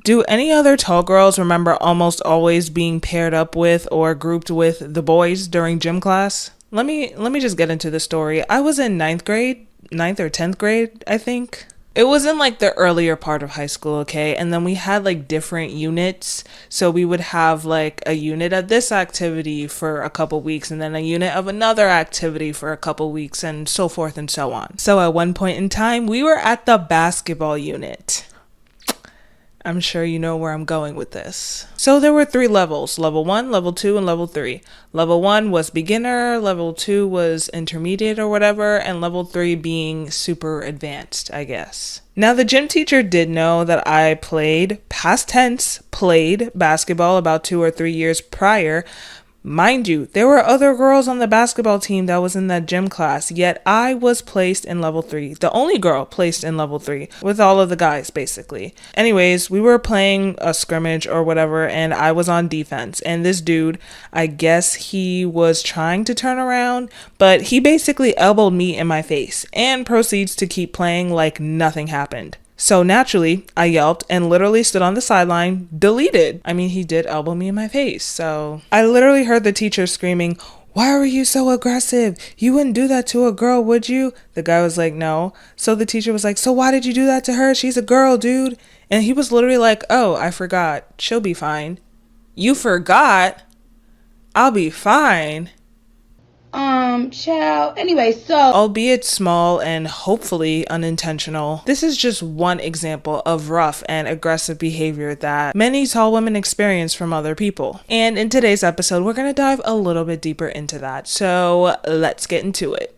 Do any other tall girls remember almost always being paired up with or grouped with the boys during gym class? Let me just get into the story. I was in ninth or 10th grade, I think. It was in like the earlier part of high school, okay? And then we had like different units. So we would have like a unit of this activity for a couple weeks and then a unit of another activity for a couple weeks and so forth and so on. So at one point in time, we were at the basketball unit. I'm sure you know where I'm going with this. So there were 3 levels, level 1, level 2, and level 3. Level 1 was beginner, level 2 was intermediate or whatever, and level 3 being super advanced, I guess. Now the gym teacher did know that I played, past tense, played basketball about 2 or 3 years prior. Mind you, there were other girls on the basketball team that was in that gym class, yet I was placed in level 3. The only girl placed in level 3 with all of the guys, basically. Anyways, we were playing a scrimmage or whatever, and I was on defense. And this dude, I guess he was trying to turn around, but he basically elbowed me in my face and proceeds to keep playing like nothing happened. So naturally, I yelped and literally stood on the sideline, deleted. I mean, he did elbow me in my face, so I literally heard the teacher screaming, "Why were you so aggressive? You wouldn't do that to a girl, would you?" The guy was like, "No." So the teacher was like, "So why did you do that to her? She's a girl, dude." And he was literally like, "Oh, I forgot. She'll be fine." You forgot? I'll be fine. Child. Anyway, so albeit small and hopefully unintentional, this is just one example of rough and aggressive behavior that many tall women experience from other people. And in today's episode, we're going to dive a little bit deeper into that. So let's get into it.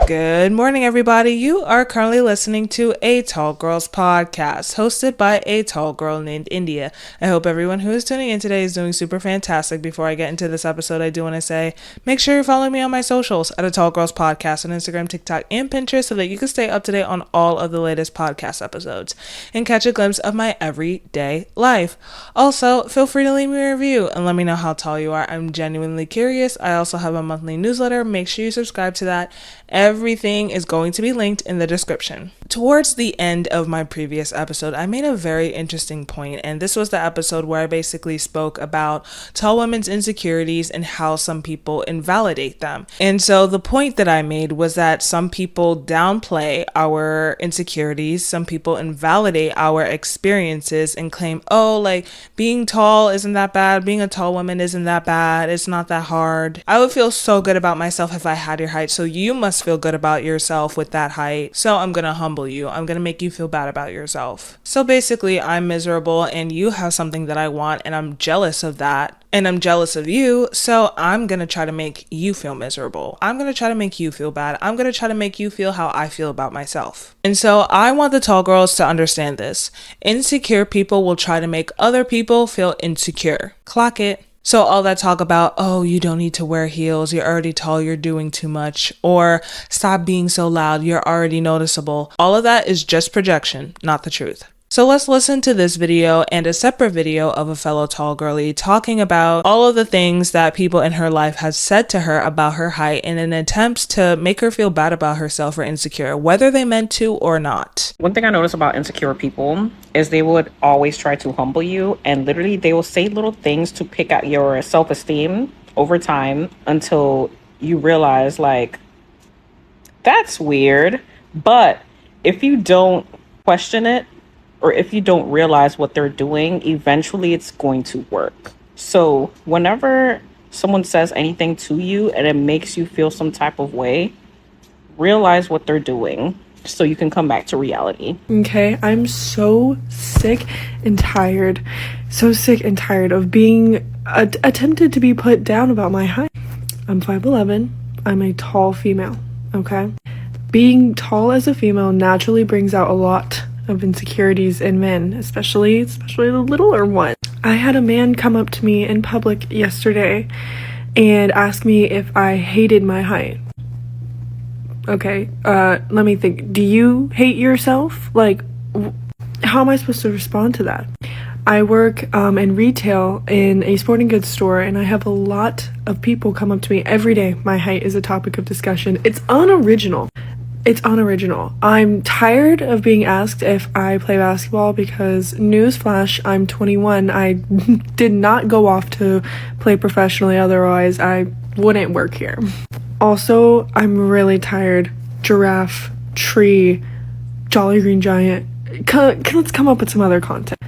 Good morning, everybody. You are currently listening to a Tall Girls podcast hosted by a tall girl named India. I hope everyone who is tuning in today is doing super fantastic. Before I get into this episode, I do want to say, make sure you're following me on my socials at a Tall Girls podcast on Instagram, TikTok, and Pinterest so that you can stay up to date on all of the latest podcast episodes and catch a glimpse of my everyday life. Also, feel free to leave me a review and let me know how tall you are. I'm genuinely curious. I also have a monthly newsletter. Make sure you subscribe to that. Everything is going to be linked in the description. Towards the end of my previous episode, I made a very interesting point, and this was the episode where I basically spoke about tall women's insecurities and how some people invalidate them. And so the point that I made was that some people downplay our insecurities, some people invalidate our experiences and claim, oh, like being tall isn't that bad, being a tall woman isn't that bad, it's not that hard. I would feel so good about myself if I had your height, so you must feel good about yourself with that height. So I'm gonna humble you. I'm gonna make you feel bad about yourself. So basically, I'm miserable and you have something that I want and I'm jealous of that. And I'm jealous of you, so I'm gonna try to make you feel miserable. I'm gonna try to make you feel bad. I'm gonna try to make you feel how I feel about myself. And so I want the tall girls to understand this. Insecure people will try to make other people feel insecure. Clock it. So all that talk about, oh, you don't need to wear heels, you're already tall, you're doing too much, or stop being so loud, you're already noticeable. All of that is just projection, not the truth. So let's listen to this video and a separate video of a fellow tall girlie talking about all of the things that people in her life have said to her about her height in an attempt to make her feel bad about herself or insecure, whether they meant to or not. One thing I notice about insecure people is they would always try to humble you, and literally they will say little things to pick at your self-esteem over time until you realize, like, that's weird. But if you don't question it, or if you don't realize what they're doing, eventually it's going to work. So whenever someone says anything to you and it makes you feel some type of way, realize what they're doing so you can come back to reality. Okay, I'm so sick and tired of being attempted to be put down about my height. I'm 5'11". I'm a tall female, okay? Being tall as a female naturally brings out a lot of insecurities in men, especially the littler one. I had a man come up to me in public yesterday and ask me if I hated my height. Okay, let me think. Do you hate yourself? Like, how am I supposed to respond to that? I work in retail in a sporting goods store, and I have a lot of people come up to me every day. My height is a topic of discussion. It's unoriginal. It's unoriginal. I'm tired of being asked if I play basketball because, newsflash, I'm 21. I did not go off to play professionally, otherwise I wouldn't work here. Also, I'm really tired. Giraffe, tree, Jolly Green Giant. Let's come up with some other content.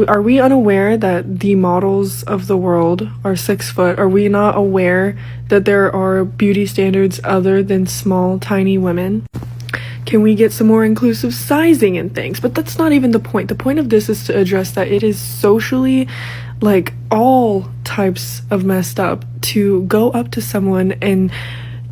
Are we unaware that the models of the world are 6 foot? Are we not aware that there are beauty standards other than small, tiny women? Can we get some more inclusive sizing and things? But that's not even the point. The point of this is to address that it is socially, like, all types of messed up to go up to someone and,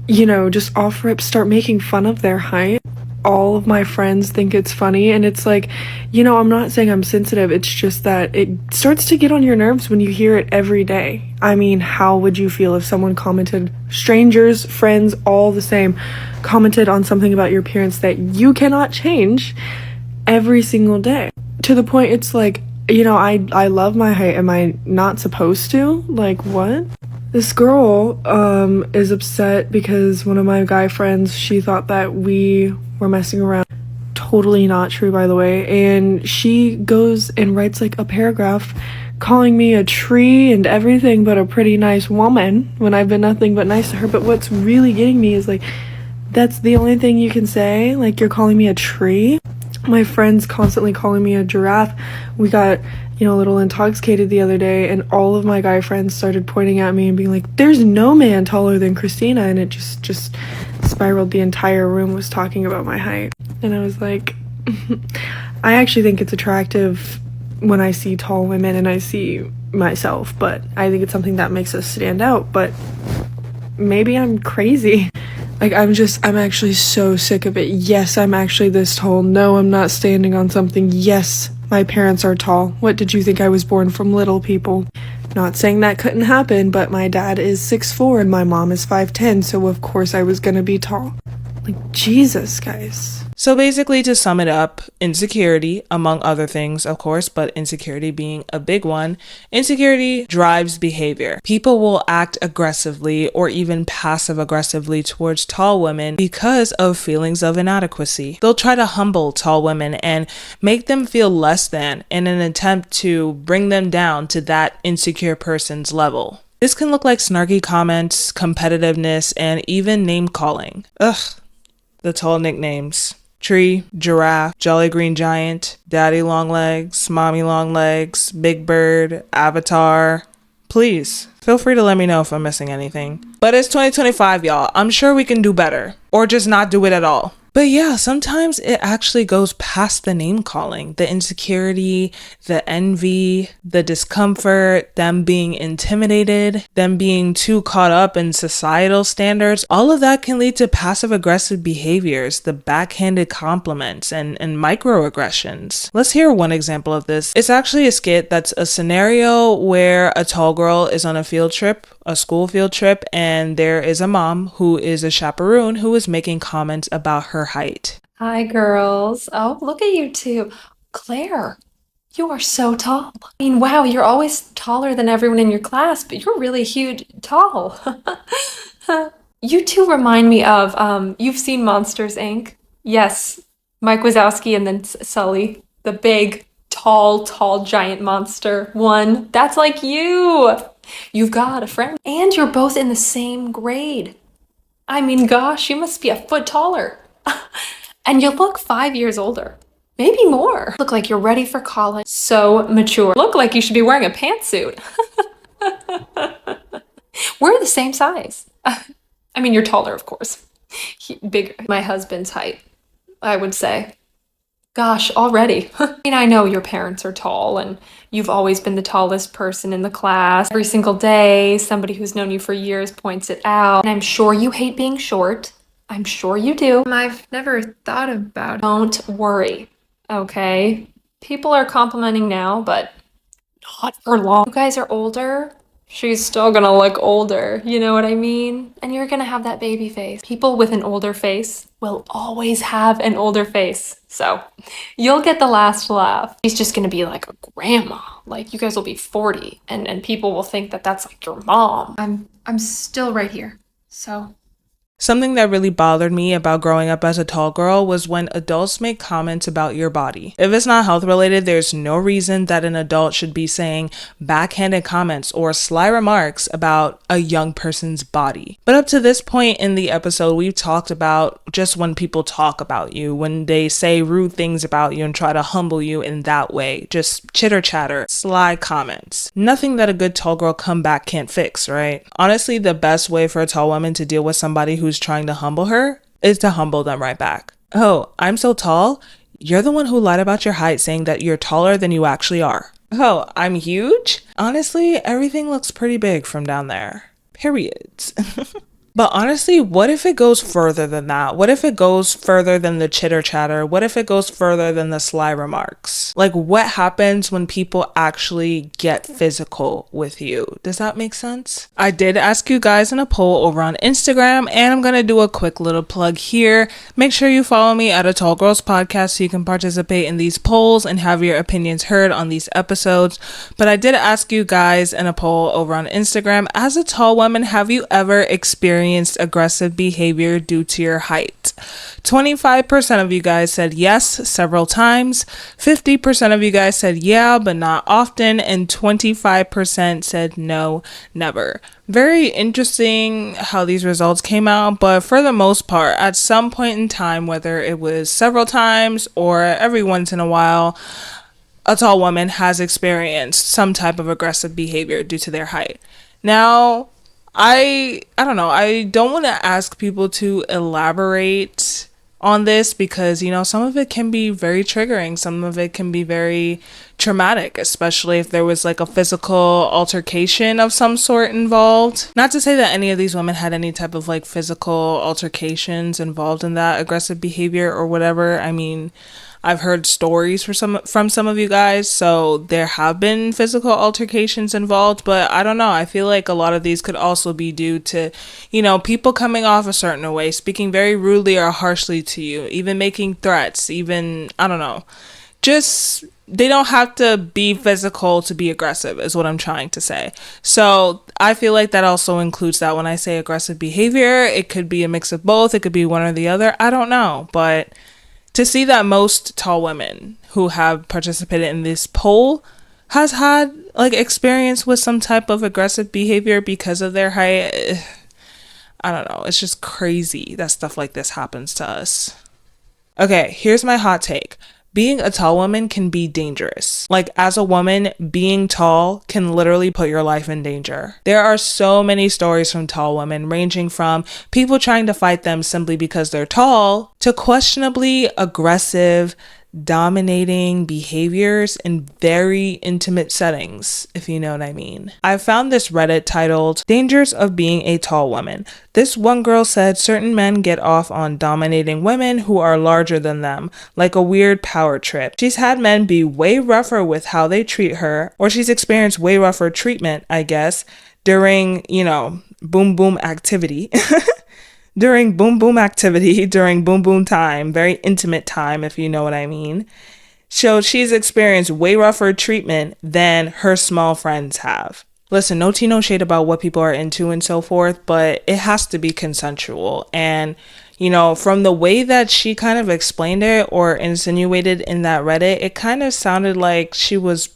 you know, just off rip start making fun of their height. All of my friends think it's funny, and it's like, you know, I'm not saying I'm sensitive, it's just that it starts to get on your nerves when you hear it every day. I mean, how would you feel if someone commented, strangers, friends, all the same, commented on something about your appearance that you cannot change every single day? To the point it's like, you know, I love my height, am I not supposed to? Like, what? This girl is upset because one of my guy friends, she thought that we were messing around. Totally not true, by the way. And she goes and writes like a paragraph calling me a tree and everything but a pretty nice woman when I've been nothing but nice to her. But what's really getting me is like, that's the only thing you can say? Like, you're calling me a tree? My friend's constantly calling me a giraffe. We got, you know, a little intoxicated the other day, and all of my guy friends started pointing at me and being like, there's no man taller than Christina, and it just spiraled. The entire room was talking about my height, and I was like, I actually think it's attractive when I see tall women and I see myself, but I think it's something that makes us stand out. But maybe I'm crazy. Like, I'm actually so sick of it. Yes, I'm actually this tall. No, I'm not standing on something. Yes, my parents are tall. What did you think? I was born from little people? Not saying that couldn't happen, but my dad is 6'4" and my mom is 5'10", so of course I was gonna be tall. Like, Jesus, guys. So basically, to sum it up, insecurity, among other things, of course, but insecurity being a big one, insecurity drives behavior. People will act aggressively or even passive aggressively towards tall women because of feelings of inadequacy. They'll try to humble tall women and make them feel less than in an attempt to bring them down to that insecure person's level. This can look like snarky comments, competitiveness, and even name calling. Ugh, the tall nicknames. Tree, giraffe, Jolly Green Giant, Daddy Long Legs, Mommy Long Legs, Big Bird, Avatar. Please, feel free to let me know if I'm missing anything. But it's 2025, y'all. I'm sure we can do better. Or just not do it at all. But yeah, sometimes it actually goes past the name calling, the insecurity, the envy, the discomfort, them being intimidated, them being too caught up in societal standards. All of that can lead to passive aggressive behaviors, the backhanded compliments, and microaggressions. Let's hear one example of this. It's actually a skit that's a scenario where a tall girl is on a field trip, a school field trip, and there is a mom who is a chaperone who is making comments about her height. Hi, girls. Oh, look at you two. Claire, you are so tall. I mean, wow, you're always taller than everyone in your class, but you're really huge, tall. You two remind me of, you've seen Monsters, Inc.? Yes, Mike Wazowski and then Sully, the big, tall, giant monster one. That's like you. You've got a friend, and you're both in the same grade. I mean, gosh, you must be a foot taller. And you look 5 years older, maybe more. Look like you're ready for college. So mature. Look like you should be wearing a pantsuit. We're the same size. I mean, you're taller, of course. Bigger. My husband's height, I would say. Gosh, already. I mean, I know your parents are tall and you've always been the tallest person in the class. Every single day, somebody who's known you for years points it out. And I'm sure you hate being short. I'm sure you do. I've never thought about it. Don't worry, okay? People are complimenting now, but not for long. You guys are older. She's still gonna look older, you know what I mean? And you're gonna have that baby face. People with an older face will always have an older face. So you'll get the last laugh. She's just gonna be like a grandma. Like, you guys will be 40 and people will think that that's like your mom. I'm still right here. So Something that really bothered me about growing up as a tall girl was when adults make comments about your body. If it's not health related, there's no reason that an adult should be saying backhanded comments or sly remarks about a young person's body. But up to this point in the episode, we've talked about just when people talk about you, when they say rude things about you and try to humble you in that way. Just chitter chatter, sly comments. Nothing that a good tall girl comeback can't fix, right? Honestly, the best way for a tall woman to deal with somebody who's trying to humble her is to humble them right back. Oh, I'm so tall? You're the one who lied about your height, saying that you're taller than you actually are. Oh, I'm huge? Honestly, everything looks pretty big from down there. Periods. But honestly, what if it goes further than that? What if it goes further than the chitter chatter? What if it goes further than the sly remarks? Like, what happens when people actually get physical with you? Does that make sense? I did ask you guys in a poll over on Instagram, and I'm going to do a quick little plug here. Make sure you follow me at A Tall Girls Podcast so you can participate in these polls and have your opinions heard on these episodes. But I did ask you guys in a poll over on Instagram, as a tall woman, have you ever experienced aggressive behavior due to your height? 25% of you guys said yes several times, 50% of you guys said yeah but not often, and 25% said no, never. Very interesting how these results came out, but for the most part, at some point in time, whether it was several times or every once in a while, a tall woman has experienced some type of aggressive behavior due to their height. Now, I don't know. I don't want to ask people to elaborate on this because, some of it can be very triggering. Some of it can be very traumatic, especially if there was like a physical altercation of some sort involved. Not to say that any of these women had any type of like physical altercations involved in that aggressive behavior or whatever. I mean, I've heard stories from some of you guys, so there have been physical altercations involved, but I don't know. I feel like a lot of these could also be due to, people coming off a certain way, speaking very rudely or harshly to you, even making threats, even, I don't know. Just, they don't have to be physical to be aggressive is what I'm trying to say. So I feel like that also includes that when I say aggressive behavior. It could be a mix of both. It could be one or the other. I don't know, but to see that most tall women who have participated in this poll has had like experience with some type of aggressive behavior because of their height, I don't know. It's just crazy that stuff like this happens to us. Okay, here's my hot take. Being a tall woman can be dangerous. Like, as a woman, being tall can literally put your life in danger. There are so many stories from tall women, ranging from people trying to fight them simply because they're tall to questionably aggressive, dominating behaviors in very intimate settings, if you know what I mean. I found this Reddit titled "Dangers of Being a Tall Woman." This one girl said certain men get off on dominating women who are larger than them, like a weird power trip. She's had men be way rougher with how they treat her, or she's experienced way rougher treatment, I guess, during, boom boom activity. During boom boom activity, during boom boom time, very intimate time, if you know what I mean. So she's experienced way rougher treatment than her small friends have. Listen, no tea, no shade about what people are into and so forth, but it has to be consensual. And, from the way that she kind of explained it or insinuated in that Reddit, it kind of sounded like she was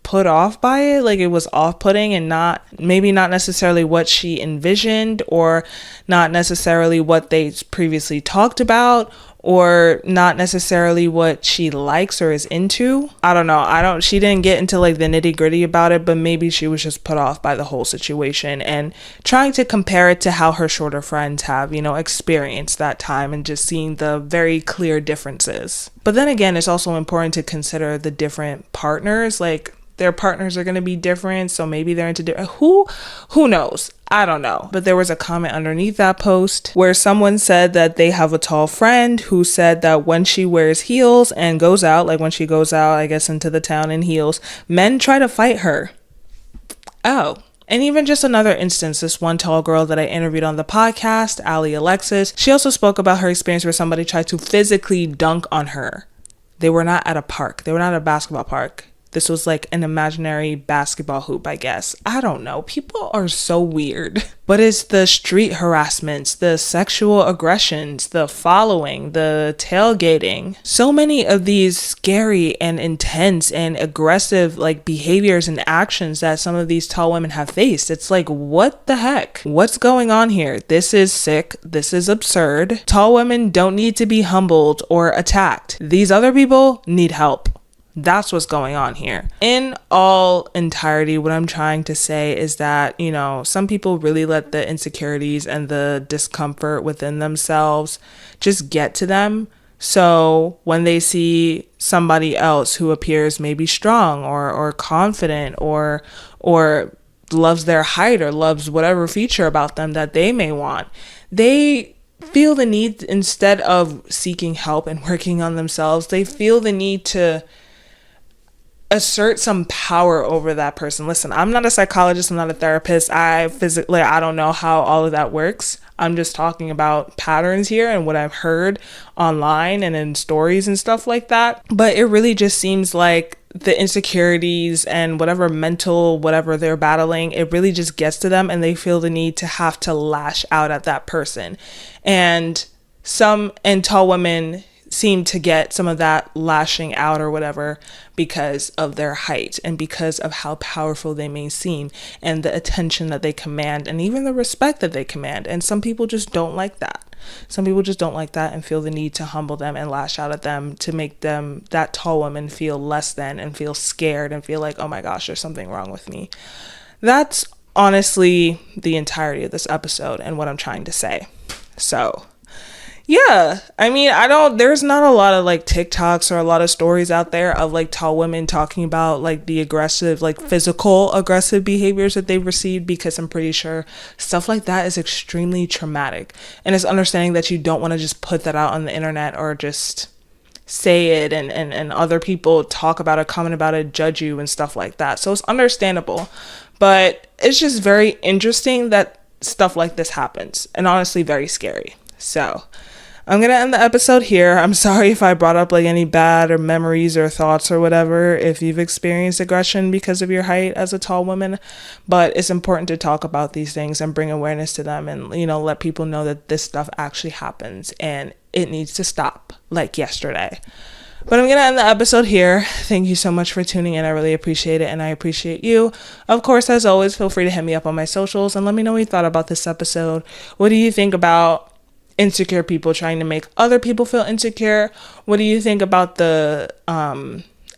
put off by it, like it was off-putting and not necessarily what she envisioned, or not necessarily what they previously talked about, or not necessarily what she likes or is into. I don't know. She didn't get into like the nitty-gritty about it, but maybe she was just put off by the whole situation and trying to compare it to how her shorter friends have, experienced that time, and just seeing the very clear differences. But then again, it's also important to consider the different partners. Like, their partners are going to be different, so maybe they're into different. Who knows? I don't know. But there was a comment underneath that post where someone said that they have a tall friend who said that when she wears heels and goes out, like when she goes out, I guess, into the town in heels, men try to fight her. Oh. And even just another instance, this one tall girl that I interviewed on the podcast, Allie Alexis, she also spoke about her experience where somebody tried to physically dunk on her. They were not at a park. They were not at a basketball park. this was like an imaginary basketball hoop, I guess. I don't know. People are so weird. But it's the street harassments, the sexual aggressions, the following, the tailgating. So many of these scary and intense and aggressive like behaviors and actions that some of these tall women have faced. It's like, what the heck? What's going on here? This is sick. This is absurd. Tall women don't need to be humbled or attacked. These other people need help. That's what's going on here. In all entirety, what I'm trying to say is that, you know, some people really let the insecurities and the discomfort within themselves just get to them. So when they see somebody else who appears maybe strong or confident or loves their height or loves whatever feature about them that they may want, they feel the need, instead of seeking help and working on themselves, they feel the need to assert some power over that person. Listen, I'm not a psychologist, I'm not a therapist. I don't know how all of that works. I'm just talking about patterns here and what I've heard online and in stories and stuff like that. But it really just seems like the insecurities and whatever they're battling, it really just gets to them and they feel the need to have to lash out at that person. And tall women seem to get some of that lashing out or whatever because of their height and because of how powerful they may seem and the attention that they command and even the respect that they command. And some people just don't like that. Some people just don't like that and feel the need to humble them and lash out at them to make them, that tall woman, feel less than and feel scared and feel like, oh my gosh, there's something wrong with me. That's honestly the entirety of this episode and what I'm trying to say. So yeah, I mean, there's not a lot of like TikToks or a lot of stories out there of like tall women talking about like the aggressive, like physical aggressive behaviors that they've received, because I'm pretty sure stuff like that is extremely traumatic. And it's understanding that you don't want to just put that out on the internet or just say it and other people talk about it, comment about it, judge you and stuff like that. So it's understandable, but it's just very interesting that stuff like this happens and honestly very scary. So I'm going to end the episode here. I'm sorry if I brought up like any bad or memories or thoughts or whatever, if you've experienced aggression because of your height as a tall woman, but it's important to talk about these things and bring awareness to them and, you know, let people know that this stuff actually happens and it needs to stop like yesterday. But I'm going to end the episode here. Thank you so much for tuning in. I really appreciate it and I appreciate you. Of course, as always, feel free to hit me up on my socials and let me know what you thought about this episode. What do you think about insecure people trying to make other people feel insecure? What do you think about the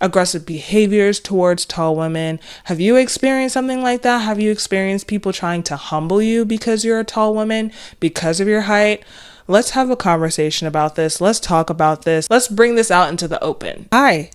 aggressive behaviors towards tall women? Have you experienced something like that? Have you experienced people trying to humble you because you're a tall woman, because of your height? Let's have a conversation about this. Let's talk about this. Let's bring this out into the open. Hi.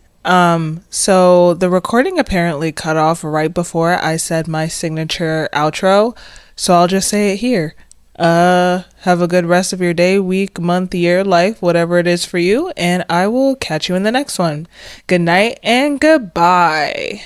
So the recording apparently cut off right before I said my signature outro, so I'll just say it here. Have a good rest of your day, week, month, year, life, whatever it is for you, and I will catch you in the next one. Good night and goodbye.